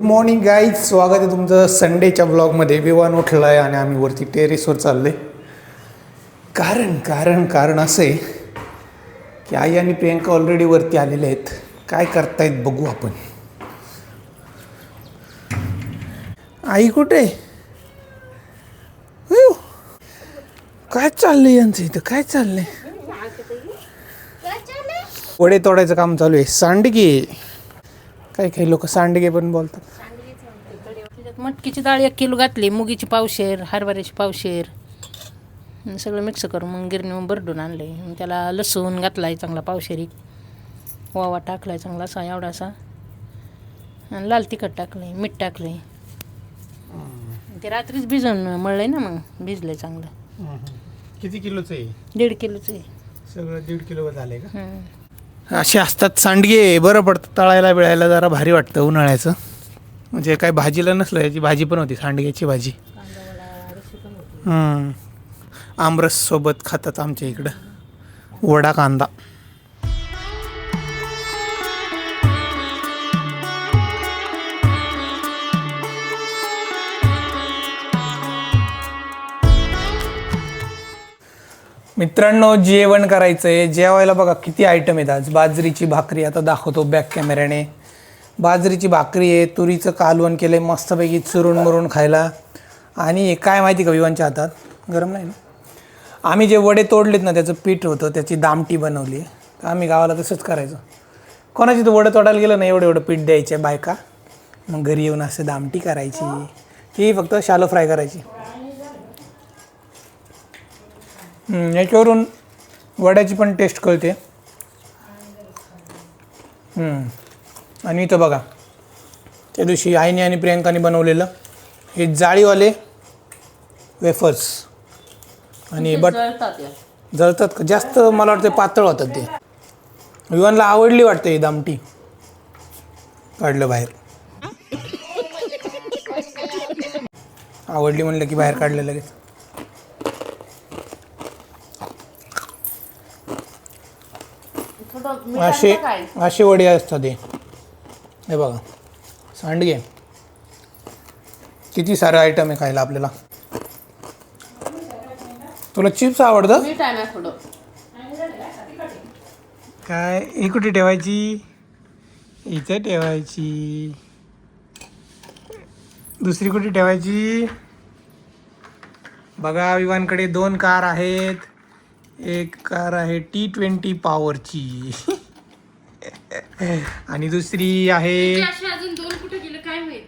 Morning guys, स्वागत आहे तुमचं संडेच्या ब्लॉगमध्ये. विवान उठला आहे आणि आम्ही वरती टेरेसवर चाललो आहे. कारण असं आहे की आई आणि प्रियंका ऑलरेडी वरती आलेले आहेत. काय करतायत बघू आपण. आई कुठे? काय चाललंय यांचं इथं? काय चाललंय? वडे तोडायचं काम चालू आहे. सांडगे, काही लोक सांडगे पण बोलतात. मटकीची डाळ 1 किलो घातली, मुगीची पावशेर, हरभऱ्याची पावशेर, सगळं मिक्स करून मग गिरणीवर भरडून आणले. त्याला लसूण घातलाय चांगला पावशेरी, वावा टाकलाय चांगला असा एवढासा, आणि लाल तिखट टाकलंय, मीठ टाकलंय. ते रात्रीच भिजून मळलंय ना, मग भिजलंय चांगलं. किती किलोचं आहे? 1.5 किलोचं आहे सगळं. 1.5 किलो झालंय का? असे असतात सांडगे. बरं पडतं तळायला बिळायला, जरा भारी वाटतं उन्हाळ्याचं. म्हणजे काय भाजीला नसलं, याची भाजी पण होती, सांडग्याची भाजी. आमरस सोबत खातात आमच्या इकडं, वडा कांदा. मित्रांनो, जेवण करायचं आहे. जेवायला बघा किती आयटम आहेत आज. बाजरीची भाकरी, आता दाखवतो बॅक कॅमेऱ्याने. बाजरीची भाकरी आहे, तुरीचं कालवण केलं आहे मस्तपैकी चुरून मुरून खायला. आणि काय माहिती का, विवांच्या हातात गरम नाही ना, आम्ही जे वडे तोडलेत ना, त्याचं पीठ होतं, त्याची दामटी बनवली. तर आम्ही गावाला तसंच करायचो. कोणाची तर वडं तोडायला गेलं ना, एवढं पीठ द्यायचे बायका, मग घरी येऊन असं दामटी करायची. ही फक्त शालो फ्राय करायची. याच्यावरून वड्याची पण टेस्ट कळते. आणि इथं बघा, त्या दिवशी आईने आणि प्रियंकाने बनवलेलं हे जाळीवाले वेफर्स. आणि जळतात का? जास्त मला वाटतं पातळ होतात ते. विवानला आवडली वाटतं ही दामटी. काढलं बाहेर. आवडली म्हणलं की बाहेर काढलं लगेच. असे वडे असतात हे बघा, सांडगे. किती सारे आयटम आहे खायला आपल्याला. तुला चिप्स आवडतं काय? ही कुठे ठेवायची? इथं ठेवायची. दुसरी कुठे ठेवायची? बघा, विवानकडे 2 कार आहेत. एक कार आहे T20 पॉवरची आणि दुसरी आहे,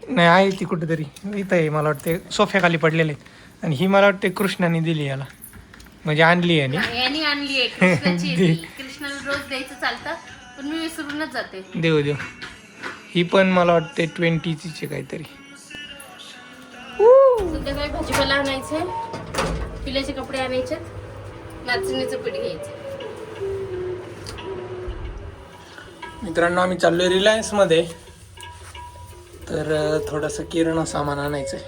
नाही आहे ती कुठेतरी इथं आहे, मला वाटते सोफ्याखाली पडलेले. आणि ही मला वाटते कृष्णाने दिली याला, म्हणजे आणली आहे. देऊ ही पण मला वाटते 20ची काहीतरी. भाजीपाला आणायचे, पिल्याचे कपडे आणायचे, नाचणीचं पीठ घ्यायचं. मित्रांनो, आम्ही चाललोय रिलायन्समध्ये. तर थोडंसं किराणा सामान आणायचं आहे.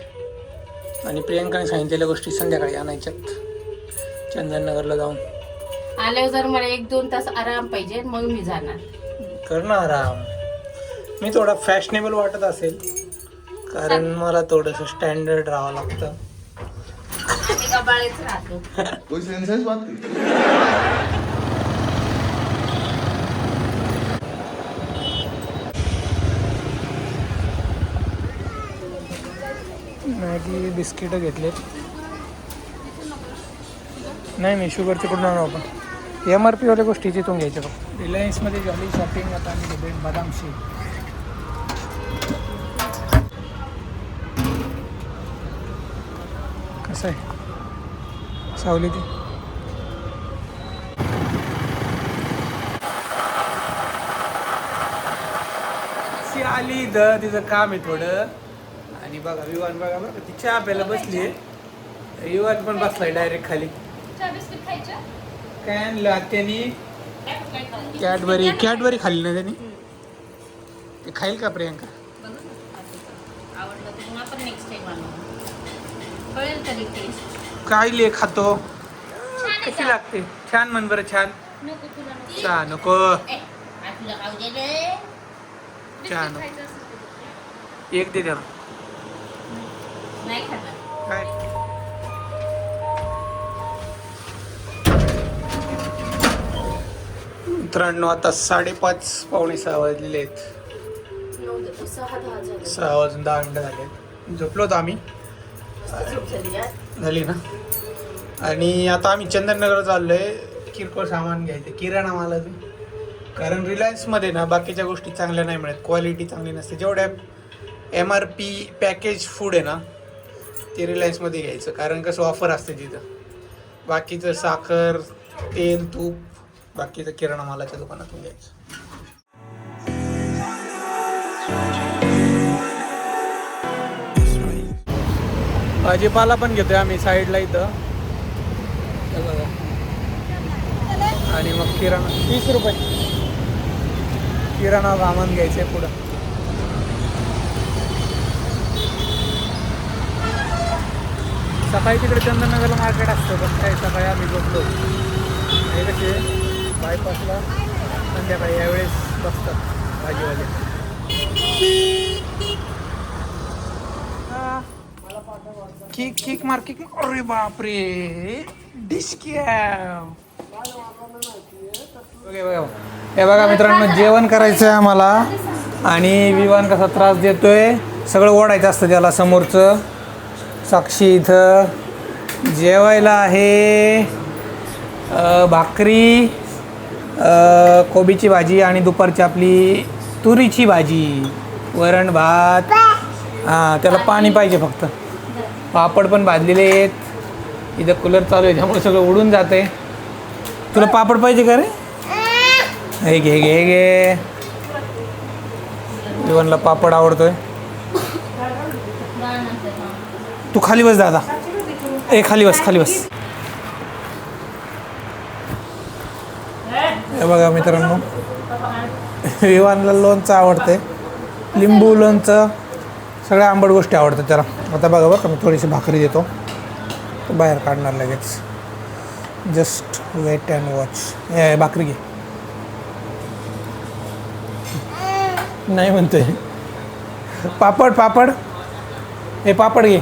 आणि प्रियंकाने सांगितलेल्या गोष्टी संध्याकाळी आणायच्यात, चंदननगरला जाऊन. आल्यावर जर मला 1-2 तास आराम पाहिजे, मग मी जाणार. कर ना आराम. मी थोडा फॅशनेबल वाटत असेल, कारण मला थोडंसं स्टँडर्ड राहावं लागतं. मॅगी बिस्किटं घेतलेत. नाही शुगरचे कुठून आणू आपण? MRP वाल्या गोष्टी तिथून घ्यायच्या बघ. रिलायन्समध्ये झाली शॉपिंग. आता आम्ही घेतो बदाम शेक. कसं आहे सावली ती? आली द तिचं काम आहे थोडं. आणि बघा विवान, बघा बघा ती चहा प्यायला बसली आहे. विवान पण बसलाय डायरेक्ट खाली. काय आणलं त्याने? कॅडबरी खाल्ली ना त्याने. ते खाईल का प्रियंका? काय ले खातो? कशी लागते? छान म्हण बरं. छान चहा नको. चहा नको. एक दे त्याला. नाही खाणार. काय मित्रांनो आता 5:30 पावणे 6 वाजलेले आहेत. 6 वाजून 10 मिनिटं झाले. झोपलो होतो आम्ही. झाली ना. आणि आता आम्ही चंदननगर चाललोय किरकोळ सामान घ्यायचं, किराणा मालाचं. कारण रिलायन्समध्ये ना बाकीच्या गोष्टी चांगल्या नाही मिळत, क्वालिटी चांगली नसते. जेवढ्या MRP पॅकेज फूड आहे ना ते रिलायन्समध्ये घ्यायचं, कारण कसं ऑफर असते तिथं. बाकीचं साखर, तेल, तूप बाकीचं किराणा मालाच्या दुकानातून घ्यायचं. भाजीपाला पण घेतोय आम्ही साईडला इथं. हे बघा. आणि मग किराणा 30 रुपये किराणा सामान घ्यायचंय पुढं. सकाळी तिकडे चंदननगरला मार्केट असतं, पण काय सकाळी आम्ही झोपलो. हे कसे बायपासला संध्याकाळी यावेळेस बसतात भाजीवाले. किक किक मार किक. अरे बापरे, डिस्क्या. हे बघा मित्रांनो, जेवण करायचं आहे आम्हाला. आणि विवान कसा त्रास देतोय, सगळं ओढायचं असतं त्याला. समोरचं साक्षी इथं जेवायला आहे भाकरी, कोबीची भाजी आणि दुपारची आपली तुरीची भाजी, वरण भात. हां, त्याला पाणी पाहिजे फक्त. पापड पण भाजलेले आहेत. इथं कूलर चालू आहे त्यामुळे सगळं उडून जाते. तुला पापड पाहिजे का रे? हे घे घे घे. जीवनला पापड आवडतोय. तू खाली बस दादा. खाली बस खाली बस. हे बघा मित्रांनो, विवानला लोणचं आवडते, लिंबू लोणचं, सगळ्या आंबट गोष्टी आवडतात त्याला. आता बघा बरं, मी थोडीशी भाकरी देतो, तो बाहेर काढणार लगेच. Just wait and watch. हे भाकरी घे. नाही म्हणतोय. पापड पापड. हे पापड घे,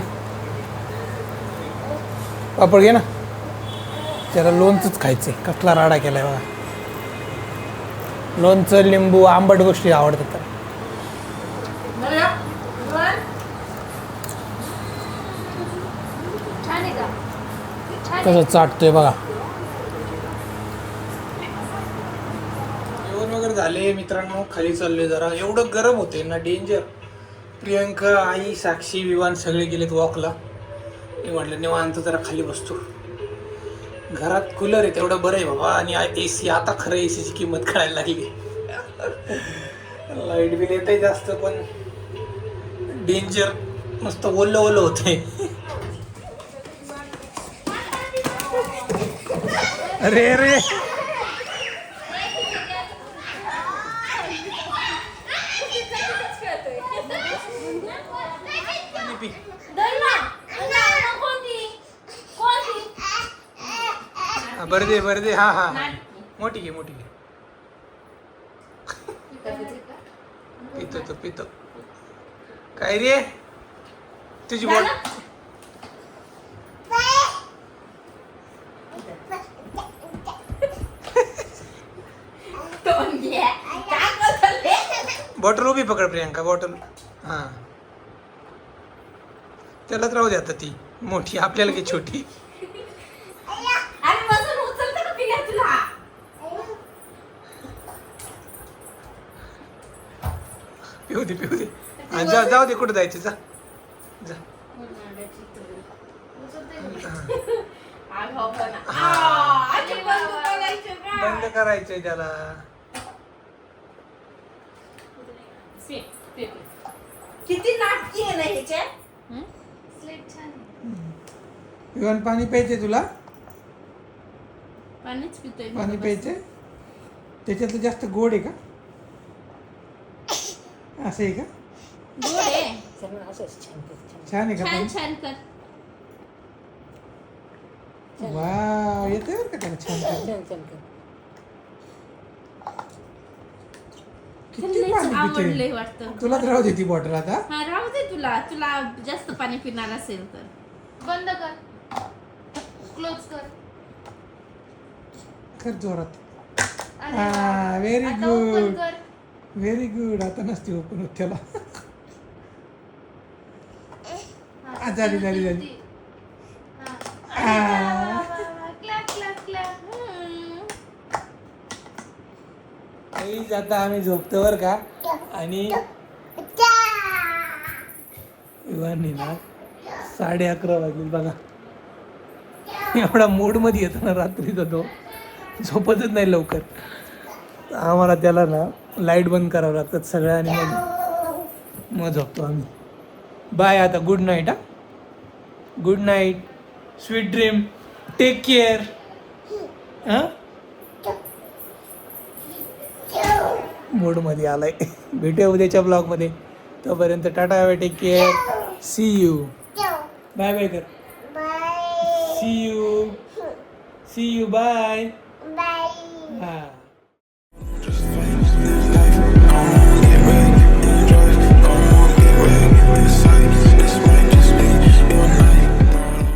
पापड घे ना. त्याला लोणचंच खायचं आहे. कसला राडा केला आहे बघा. लोणचं, लिंबू, आंबट गोष्टी आवडतात त्याला. कसं चाटतोय बघा. जेवण वगैरे झाले मित्रांनो, खाली चाललोय जरा. एवढं गरम होते ना, डेंजर. प्रियंका, आई, साक्षी, विवान सगळे गेलेत वॉकला. मी म्हटलं निवांत जरा खाली बसतो. घरात कूलर आहे तेवढं बरं आहे बाबा. आणि AC, आता खरं ACची किंमत कळायला लागली. लाईट बिल येते जास्त, पण डेंजर. मस्त ओलं ओलं होते. अरे अरे, बरं दे. हा हा, मोठी घे मोठी घे. पितो काय रे तुझी बॉल. बॉटल उभी पकड प्रियंका, बॉटल. हां, त्यालाच राहू दे आता. ती मोठी, आपल्याला की छोटी. पिऊ दे. जाऊ दे, कुठं जायचं, जा. बंद करायचंय त्याला. किती नाटकी आहे ना ह्याच्यात. विवान, पाणी प्यायचे तुला? पाणीच पितोय. पाणी प्यायचंय. त्याच्यातलं जास्त गोड आहे का? असं आहे का? गोड आहे. छान आहे का पाणी? छान कर. वाव, येतंय बरं का त्याला छान कर. किती पाणी पिते आवडले वाटतं. तुलाच राहू दे ती बॉटल आता. हा राहू दे तुला तुला जास्त पाणी पिणार असेल तर. बंद कर, क्लोज कर. कर जोरात. अरे हा वा. व्हेरी आता ओपन गुड कर. Very good. आता नसते ओपन होत त्याला. हा, झाली, झाली, झाली. ती. हा. Clap clap clap. काहीच आता आम्ही झोपतो बर का. आणि इवानी ना 11:30 वाजले बघा. एवढा मूड मध्ये येतो ना रात्रीचा तो झोपतच नाही लवकर. आम्हाला त्याला ना लाईट बंद करावं लागतात सगळ्या आणि मग झोपतो आम्ही. बाय आता. Good night. हा good night. Sweet dream. Take care. हां मूडमध्ये आलाय. भेटूया उद्याच्या ब्लॉगमध्ये. तोपर्यंत tata bye. Take care. See you. Bye bye कर. See you. See you. Bye. हां